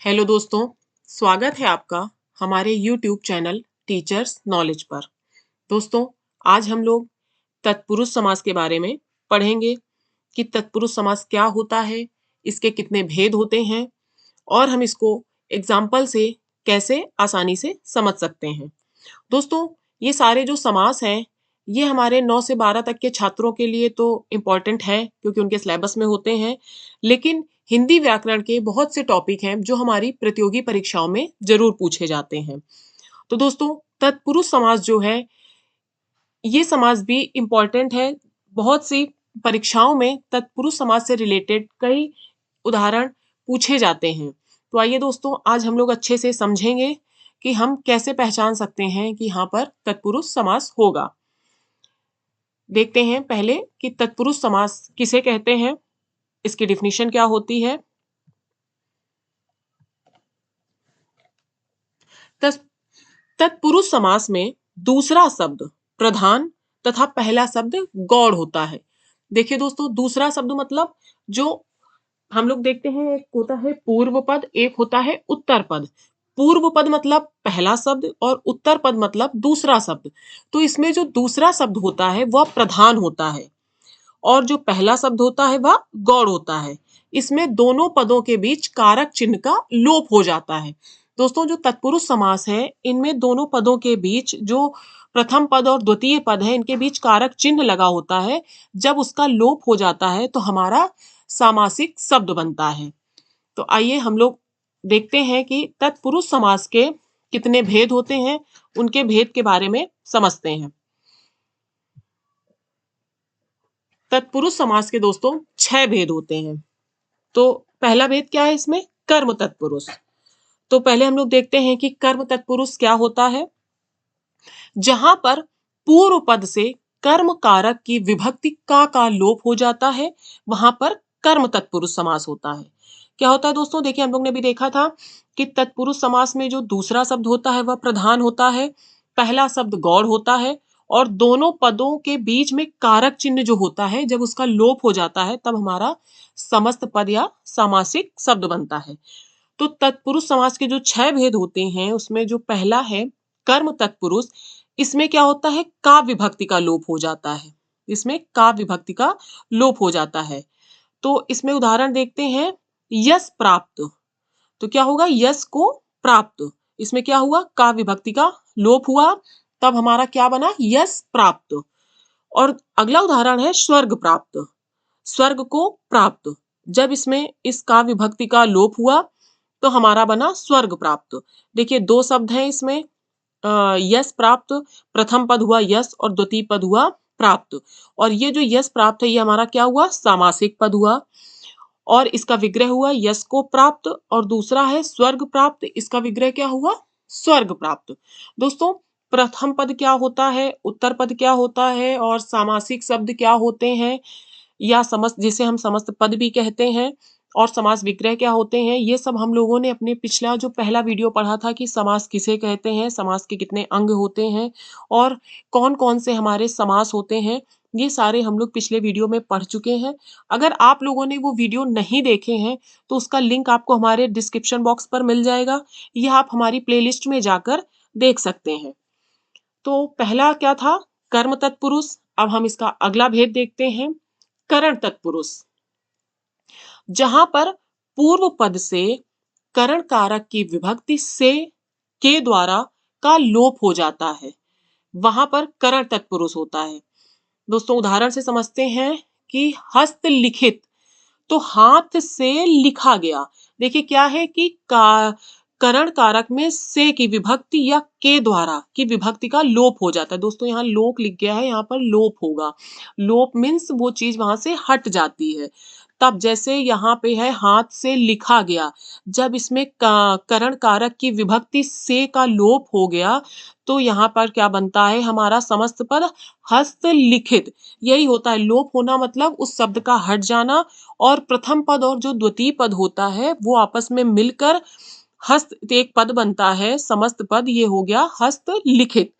Hello दोस्तों, स्वागत है आपका हमारे YouTube चैनल टीचर्स नॉलेज पर। दोस्तों, आज हम लोग तत्पुरुष समास के बारे में पढ़ेंगे कि तत्पुरुष समास क्या होता है, इसके कितने भेद होते हैं और हम इसको एग्जाम्पल से कैसे आसानी से समझ सकते हैं। दोस्तों, ये सारे जो समास हैं, ये हमारे 9 से 12 तक के छात्रों के लिए तो इम्पोर्टेंट है क्योंकि उनके सिलेबस में होते हैं, लेकिन हिंदी व्याकरण के बहुत से टॉपिक हैं जो हमारी प्रतियोगी परीक्षाओं में ज़रूर पूछे जाते हैं। तो दोस्तों, तत्पुरुष समास जो है, ये समास भी इम्पोर्टेंट है। बहुत सी परीक्षाओं में तत्पुरुष समास से रिलेटेड कई उदाहरण पूछे जाते हैं। तो आइए दोस्तों, आज हम लोग अच्छे से समझेंगे कि हम कैसे पहचान सकते हैं कि यहाँ पर तत्पुरुष समास होगा। देखते हैं पहले कि तत्पुरुष समास किसे कहते हैं, इसकी डिफिनीशन क्या होती है। तत्पुरुष समास में दूसरा शब्द प्रधान तथा पहला शब्द गौड़ होता है। देखिए दोस्तों, दूसरा शब्द मतलब जो हम लोग देखते हैं, एक होता है पूर्व पद, एक होता है उत्तर पद। पूर्व पद मतलब पहला शब्द और उत्तर पद मतलब दूसरा शब्द। तो इसमें जो दूसरा शब्द होता है वह प्रधान होता है और जो पहला शब्द होता है वह गौड़ होता है। इसमें दोनों पदों के बीच कारक चिन्ह का लोप हो जाता है। दोस्तों, जो तत्पुरुष समास है, इनमें दोनों पदों के बीच जो प्रथम पद और द्वितीय पद है, इनके बीच कारक चिन्ह लगा होता है। जब उसका लोप हो जाता है तो हमारा सामासिक शब्द बनता है। तो आइए हम लोग देखते हैं कि तत्पुरुष समास के कितने भेद होते हैं, उनके भेद के बारे में समझते हैं। तत्पुरुष समास के दोस्तों 6 भेद होते हैं। तो पहला भेद क्या है इसमें? कर्म तत्पुरुष। तो पहले हम लोग देखते हैं कि कर्म तत्पुरुष क्या होता है। जहां पर पूर्व पद से कर्म कारक की विभक्ति का लोप हो जाता है, वहां पर कर्म तत्पुरुष समास होता है। क्या होता है दोस्तों? देखिए, हम लोग ने भी देखा था कि तत्पुरुष समास में जो दूसरा शब्द होता है वह प्रधान होता है, पहला शब्द गौड़ होता है और दोनों पदों के बीच में कारक चिन्ह जो होता है, जब उसका लोप हो जाता है तब हमारा समस्त पद या सामासिक शब्द बनता है। तो तत्पुरुष समास के जो 6 भेद होते हैं, उसमें जो पहला है कर्म तत्पुरुष, इसमें क्या होता है? का विभक्ति का लोप हो जाता है। इसमें का विभक्ति का लोप हो जाता है। तो इसमें उदाहरण देखते हैं, यश प्राप्त। तो क्या होगा? यश को प्राप्त। इसमें क्या हुआ? का विभक्ति का लोप हुआ, तब हमारा क्या बना? यश प्राप्त। और अगला उदाहरण है स्वर्ग प्राप्त। स्वर्ग को प्राप्त। जब इसमें इस का विभक्ति का लोप हुआ तो हमारा बना स्वर्ग प्राप्त। देखिए, दो शब्द हैं इसमें, यश प्राप्त, प्रथम पद हुआ यश और द्वितीय पद हुआ प्राप्त। और ये जो यश प्राप्त है, ये हमारा क्या हुआ? सामासिक पद हुआ और इसका विग्रह हुआ यश को प्राप्त। और दूसरा है स्वर्ग प्राप्त, इसका विग्रह क्या हुआ? स्वर्ग प्राप्त। दोस्तों, प्रथम पद क्या होता है, उत्तर पद क्या होता है और सामासिक शब्द क्या होते हैं, या समस्त, जिसे हम समस्त पद भी कहते हैं, और समास विग्रह क्या होते हैं, ये सब हम लोगों ने अपने पिछला जो पहला वीडियो पढ़ा था कि समास किसे कहते हैं, समास के कितने अंग होते हैं और कौन कौन से हमारे समास होते हैं, ये सारे हम लोग पिछले वीडियो में पढ़ चुके हैं। अगर आप लोगों ने वो वीडियो नहीं देखे हैं तो उसका लिंक आपको हमारे डिस्क्रिप्शन बॉक्स पर मिल जाएगा, या आप हमारी प्लेलिस्ट में जाकर देख सकते हैं। तो पहला क्या था? कर्म तत्पुरुष। अब हम इसका अगला भेद देखते हैं, करण तत्पुरुष। जहां पर पूर्व पद से करण कारक की विभक्ति से के द्वारा का लोप हो जाता है, वहां पर करण तत्पुरुष होता है। दोस्तों, उदाहरण से समझते हैं कि हस्तलिखित, तो हाथ से लिखा गया। देखिए, क्या है कि करण कारक में से की विभक्ति या के द्वारा की विभक्ति का लोप हो जाता है। दोस्तों, यहाँ लोप लिख गया है, यहाँ पर लोप होगा। लोप मीन्स वो चीज वहां से हट जाती है। तब जैसे यहाँ पे है हाथ से लिखा गया, जब इसमें करण कारक की विभक्ति से का लोप हो गया तो यहाँ पर क्या बनता है? हमारा समस्त पद हस्तलिखित। यही होता है लोप होना, मतलब उस शब्द का हट जाना और प्रथम पद और जो द्वितीय पद होता है वो आपस में मिलकर हस्त एक पद बनता है, समस्त पद, ये हो गया हस्तलिखित।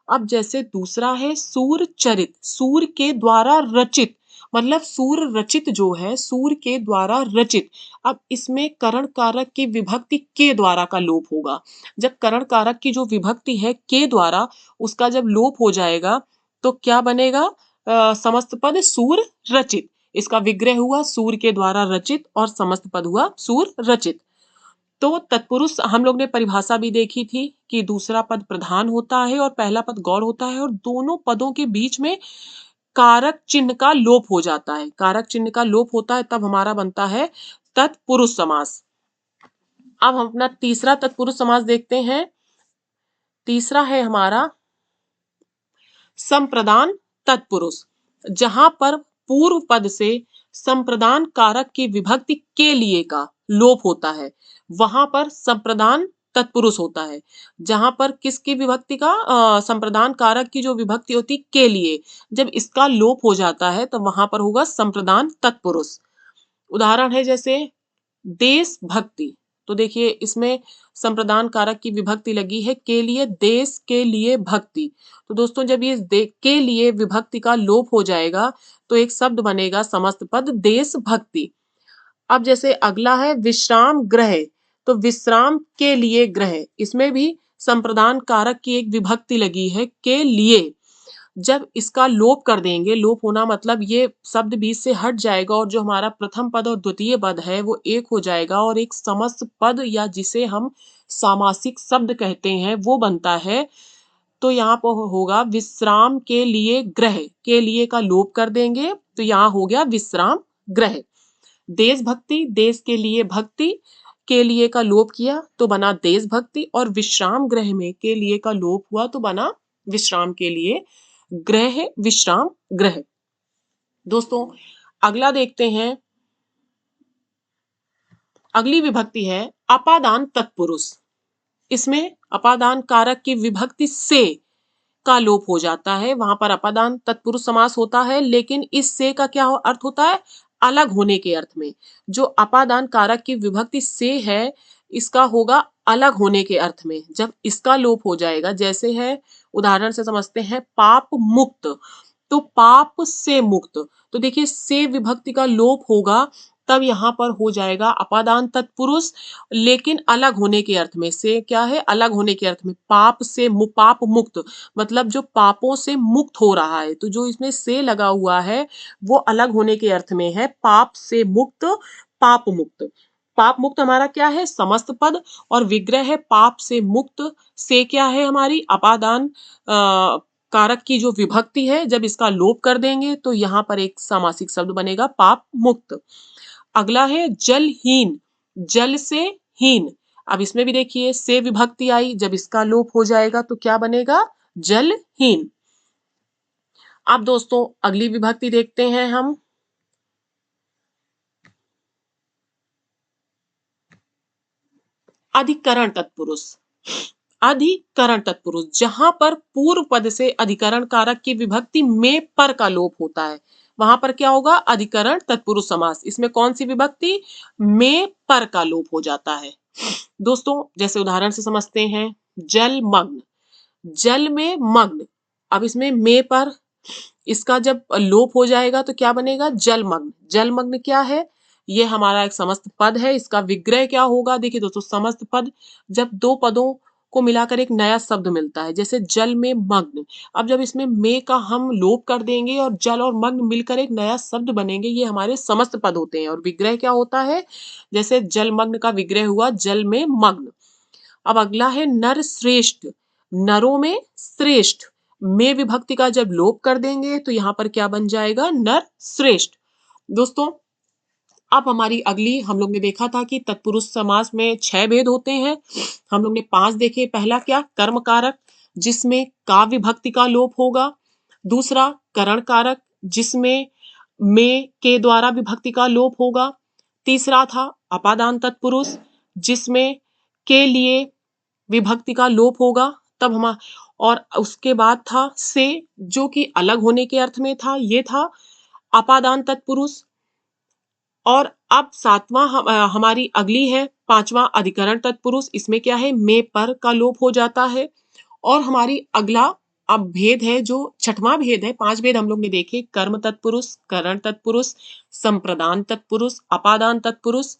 अब जैसे दूसरा है सूर चरित, सूर के द्वारा रचित, मतलब सूर रचित जो है, सूर के द्वारा रचित। अब इसमें करण कारक की विभक्ति के द्वारा का लोप होगा। जब करण कारक की जो विभक्ति है के द्वारा, उसका जब लोप हो जाएगा तो क्या बनेगा? समस्त पद सूर रचित। इसका विग्रह हुआ सूर के द्वारा रचित और समस्त पद हुआ सूर रचित। तो तत्पुरुष हम लोग ने परिभाषा भी देखी थी कि दूसरा पद प्रधान होता है और पहला पद गौड़ होता है और दोनों पदों के बीच में कारक चिन्ह का लोप हो जाता है। कारक चिन्ह का लोप होता है तब हमारा बनता है तत्पुरुष समास। अब हम अपना तीसरा तत्पुरुष समास देखते हैं। तीसरा है हमारा संप्रदान तत्पुरुष। जहां पर पूर्व पद से संप्रदान कारक की विभक्ति के लिए का लोप होता है, वहां पर संप्रदान तत्पुरुष होता है। जहां पर किसकी विभक्ति का संप्रदान कारक की जो विभक्ति होती के लिए, जब इसका लोप हो जाता है तो वहां पर होगा संप्रदान तत्पुरुष। उदाहरण है जैसे देश भक्ति। तो देखिए इसमें संप्रदान कारक की विभक्ति लगी है के लिए, देश के लिए भक्ति। तो दोस्तों जब ये के लिए विभक्ति का लोप हो जाएगा तो एक शब्द बनेगा समस्त पद देश भक्ति। अब जैसे अगला है विश्राम गृह। तो विश्राम के लिए गृह, इसमें भी संप्रदान कारक की एक विभक्ति लगी है के लिए। जब इसका लोप कर देंगे, लोप होना मतलब ये शब्द बीच से हट जाएगा और जो हमारा प्रथम पद और द्वितीय पद है वो एक हो जाएगा और एक समस्त पद या जिसे हम सामासिक शब्द कहते हैं वो बनता है। तो यहाँ पर होगा विश्राम के लिए गृह, के लिए का लोप कर देंगे तो यहाँ हो गया विश्राम गृह। देशभक्ति, देश के लिए भक्ति, के लिए का लोप किया तो बना देशभक्ति और विश्राम गृह में के लिए का लोप हुआ तो बना विश्राम के लिए गृह, विश्राम गृह। दोस्तों अगला देखते हैं, अगली विभक्ति है अपादान तत्पुरुष। इसमें अपादान कारक की विभक्ति से का लोप हो जाता है, वहां पर अपादान तत्पुरुष समास होता है, लेकिन इस से का क्या अर्थ होता है? अलग होने के अर्थ में। जो अपादान कारक की विभक्ति से है इसका होगा अलग होने के अर्थ में। जब इसका लोप हो जाएगा, जैसे है उदाहरण से समझते हैं पाप मुक्त। तो पाप से मुक्त, तो देखिए से विभक्ति का लोप होगा तब यहाँ पर हो जाएगा अपादान तत्पुरुष, लेकिन अलग होने के अर्थ में। से क्या है? अलग होने के अर्थ में। पाप से पाप मुक्त मतलब जो पापों से मुक्त हो रहा है, तो जो इसमें से लगा हुआ है वो अलग होने के अर्थ में है। पाप से मुक्त, पाप मुक्त। पाप मुक्त हमारा क्या है? समस्त पद और विग्रह है पाप से मुक्त। से क्या है? हमारी अपादान कारक की जो विभक्ति है, जब इसका लोप कर देंगे तो यहाँ पर एक सामासिक शब्द बनेगा पाप मुक्त। अगला है जलहीन, जल से हीन। अब इसमें भी देखिए से विभक्ति आई, जब इसका लोप हो जाएगा तो क्या बनेगा? जलहीन। अब दोस्तों अगली विभक्ति देखते हैं हम, अधिकरण तत्पुरुष। अधिकरण तत्पुरुष, जहां पर पूर्व पद से अधिकरण कारक की विभक्ति में पर का लोप होता है, वहां पर क्या होगा? अधिकरण तत्पुरुष समास। इसमें कौन सी विभक्ति? में पर का लोप हो जाता है। दोस्तों जैसे उदाहरण से समझते हैं जलमग्न, जल में मग्न। अब इसमें में पर इसका जब लोप हो जाएगा तो क्या बनेगा? जलमग्न। जलमग्न क्या है? ये हमारा एक समस्त पद है, इसका विग्रह क्या होगा? देखिए दोस्तों समस्त पद जब दो पदों को मिलाकर एक नया शब्द मिलता है, जैसे जल में मग्न। अब जब इसमें में का हम लोप कर देंगे और जल और मग्न मिलकर एक नया शब्द बनेंगे, ये हमारे समस्त पद होते हैं और विग्रह क्या होता है? जैसे जलमग्न का विग्रह हुआ जल में मग्न। अब अगला है नर श्रेष्ठ, नरों में श्रेष्ठ। में विभक्ति का जब लोप कर देंगे तो यहाँ पर क्या बन जाएगा? नर श्रेष्ठ। दोस्तों अब हमारी अगली, हम लोग ने देखा था कि तत्पुरुष समास में 6 भेद होते हैं, हम लोग ने 5 देखे। पहला क्या? कर्म कारक, जिसमें का विभक्ति का लोप होगा। दूसरा करण कारक, जिसमें में के द्वारा विभक्ति का लोप होगा। तीसरा था अपादान तत्पुरुष, जिसमें के लिए विभक्ति का लोप होगा तब हम, और उसके बाद था से, जो कि अलग होने के अर्थ में था, ये था अपादान तत्पुरुष। और अब सातवां हमारी अगली है पांचवां अधिकरण तत्पुरुष। इसमें क्या है? में पर का लोप हो जाता है। और हमारी अगला अब भेद है जो छठवां भेद है, 5 भेद हम लोग ने देखे, कर्म तत्पुरुष, करण तत्पुरुष, संप्रदान तत्पुरुष, अपादान तत्पुरुष,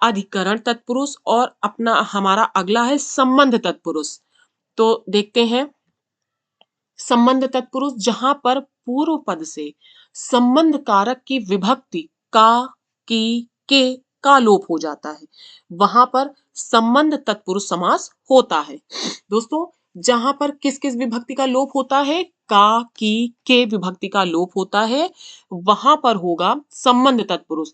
अधिकरण तत्पुरुष और अपना हमारा अगला है संबंध तत्पुरुष। तो देखते हैं संबंध तत्पुरुष, जहां पर पूर्व पद से संबंध कारक की विभक्ति का, की, के का लोप हो जाता है, वहां पर संबंध तत्पुरुष समास होता है। दोस्तों जहां पर किस किस विभक्ति का लोप होता है, का, की, के विभक्ति का लोप होता है, वहां पर होगा संबंध तत्पुरुष।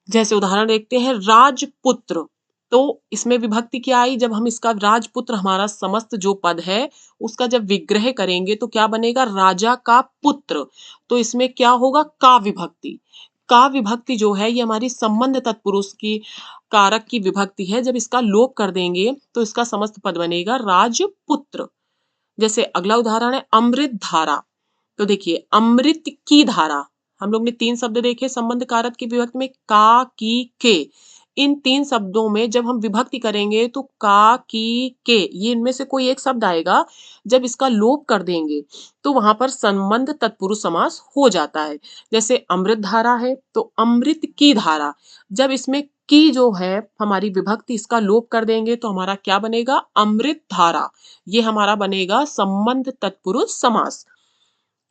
जैसे उदाहरण देखते हैं राजपुत्र, तो इसमें विभक्ति क्या आई, जब हम इसका राजपुत्र हमारा समस्त जो पद है उसका जब विग्रह करेंगे तो क्या बनेगा, राजा का पुत्र। तो इसमें क्या होगा, का विभक्ति। का विभक्ति जो है ये हमारी संबंध तत्पुरुष की कारक की विभक्ति है, जब इसका लोप कर देंगे तो इसका समस्त पद बनेगा राजपुत्र। जैसे अगला उदाहरण है अमृत धारा, तो देखिए अमृत की धारा, हम लोग ने 3 शब्द देखे संबंध कारक की विभक्ति में, का, की, के। इन 3 शब्दों में जब हम विभक्ति करेंगे तो का, की, के ये इनमें से कोई एक शब्द आएगा, जब इसका लोप कर देंगे तो वहां पर संबंध तत्पुरुष समास हो जाता है। जैसे अमृत धारा है तो अमृत की धारा, जब इसमें की जो है हमारी विभक्ति इसका लोप कर देंगे तो हमारा क्या बनेगा, अमृत धारा। ये हमारा बनेगा संबंध तत्पुरुष समास।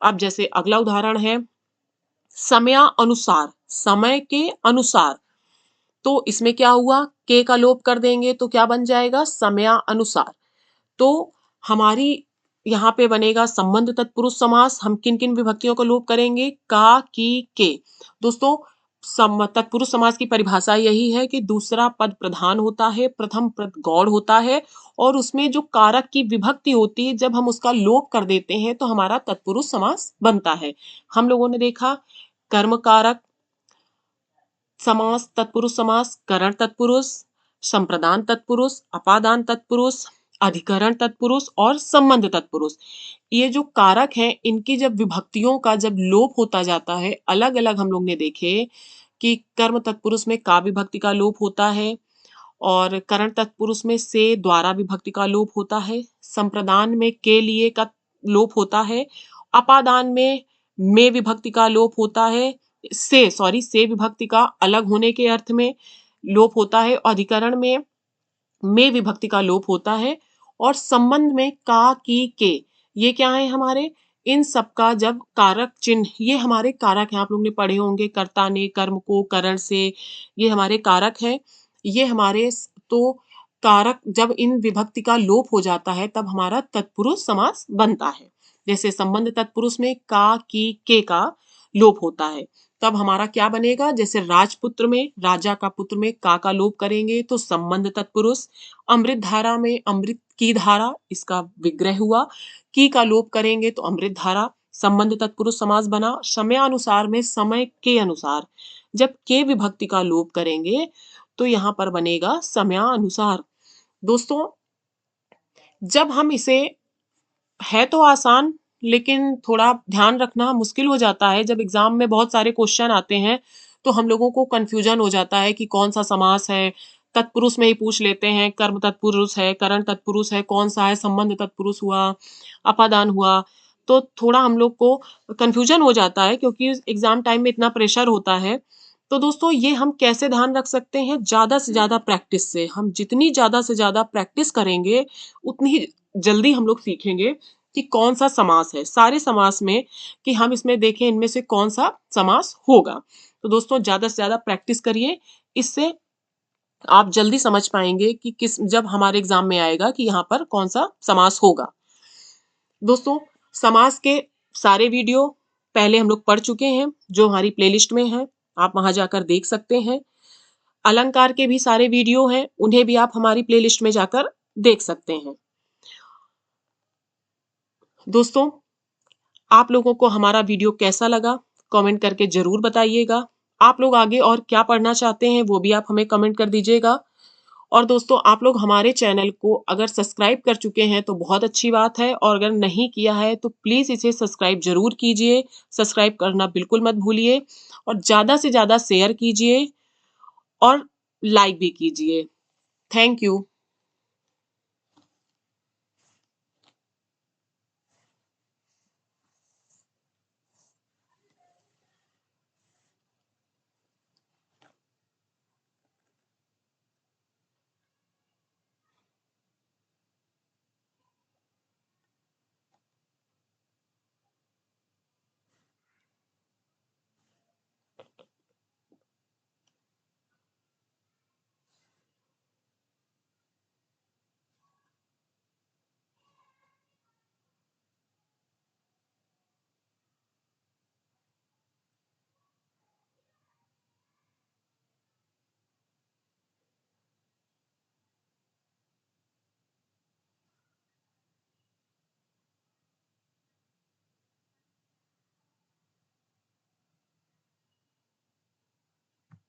अब जैसे अगला उदाहरण है समयानुसार, समय के अनुसार, तो इसमें क्या हुआ, के का लोप कर देंगे तो क्या बन जाएगा, समयानुसार। तो हमारी यहाँ पे बनेगा संबंध तत्पुरुष समास। हम किन किन विभक्तियों का लोप करेंगे, का, की, के। दोस्तों तत्पुरुष समास की परिभाषा यही है कि दूसरा पद प्रधान होता है, प्रथम पद गौड़ होता है और उसमें जो कारक की विभक्ति होती है जब हम उसका लोप कर देते हैं तो हमारा तत्पुरुष समास बनता है। हम लोगों ने देखा कर्म कारक समास, तत्पुरुष समास, करण तत्पुरुष, संप्रदान तत्पुरुष, अपादान तत्पुरुष, अधिकरण तत्पुरुष और संबंध तत्पुरुष। ये जो कारक हैं इनकी जब विभक्तियों का जब लोप होता जाता है, अलग अलग हम लोग ने देखे कि कर्म तत्पुरुष में का विभक्ति का लोप होता है और करण तत्पुरुष में से द्वारा विभक्ति का लोप होता है, संप्रदान में के लिए का लोप होता है, अपादान में विभक्ति का लोप होता है, से विभक्ति का अलग होने के अर्थ में लोप होता है, अधिकरण में विभक्ति का लोप होता है और संबंध में का, की, के ये क्या है हमारे, इन सब का जब कारक चिन्ह, ये हमारे कारक हैं, आप लोग ने पढ़े होंगे कर्ता ने कर्म को करण से, ये हमारे कारक है। ये हमारे तो कारक जब इन विभक्ति का लोप हो जाता है तब हमारा तत्पुरुष समास बनता है। जैसे संबंध तत्पुरुष में का, की, के का लोप होता है तब हमारा क्या बनेगा, जैसे राजपुत्र में राजा का पुत्र में का लोप करेंगे तो संबंध तत्पुरुष, अमृत धारा में अमृत की धारा इसका विग्रह हुआ, की का लोप करेंगे तो अमृत धारा, संबंध तत्पुरुष समास बना। समयानुसार में समय के अनुसार, जब के विभक्ति का लोप करेंगे तो यहाँ पर बनेगा समयानुसार। दोस्तों जब हम इसे, है तो आसान लेकिन थोड़ा ध्यान रखना मुश्किल हो जाता है, जब एग्जाम में बहुत सारे क्वेश्चन आते हैं तो हम लोगों को कंफ्यूजन हो जाता है कि कौन सा समास है, तत्पुरुष में ही पूछ लेते हैं, कर्म तत्पुरुष है, करण तत्पुरुष है, कौन सा है, संबंध तत्पुरुष हुआ, अपादान हुआ, तो थोड़ा हम लोग को कंफ्यूजन हो जाता है क्योंकि एग्जाम टाइम में इतना प्रेशर होता है। तो दोस्तों ये हम कैसे ध्यान रख सकते हैं, ज्यादा से ज्यादा प्रैक्टिस से। हम जितनी ज्यादा से ज्यादा प्रैक्टिस करेंगे उतनी जल्दी हम लोग सीखेंगे कि कौन सा समास है, सारे समास में कि हम इसमें देखें इनमें से कौन सा समास होगा। तो दोस्तों ज्यादा से ज्यादा प्रैक्टिस करिए, इससे आप जल्दी समझ पाएंगे कि किस, जब हमारे एग्जाम में आएगा कि यहाँ पर कौन सा समास होगा। दोस्तों समास के सारे वीडियो पहले हम लोग पढ़ चुके हैं, जो हमारी प्लेलिस्ट में है, आप वहां जाकर देख सकते हैं। अलंकार के भी सारे वीडियो हैं, उन्हें भी आप हमारी प्लेलिस्ट में जाकर देख सकते हैं। दोस्तों आप लोगों को हमारा वीडियो कैसा लगा कमेंट करके जरूर बताइएगा। आप लोग आगे और क्या पढ़ना चाहते हैं वो भी आप हमें कमेंट कर दीजिएगा। और दोस्तों आप लोग हमारे चैनल को अगर सब्सक्राइब कर चुके हैं तो बहुत अच्छी बात है, और अगर नहीं किया है तो प्लीज़ इसे सब्सक्राइब जरूर कीजिए। सब्सक्राइब करना बिल्कुल मत भूलिए और ज़्यादा से ज़्यादा शेयर कीजिए और लाइक भी कीजिए। Thank you.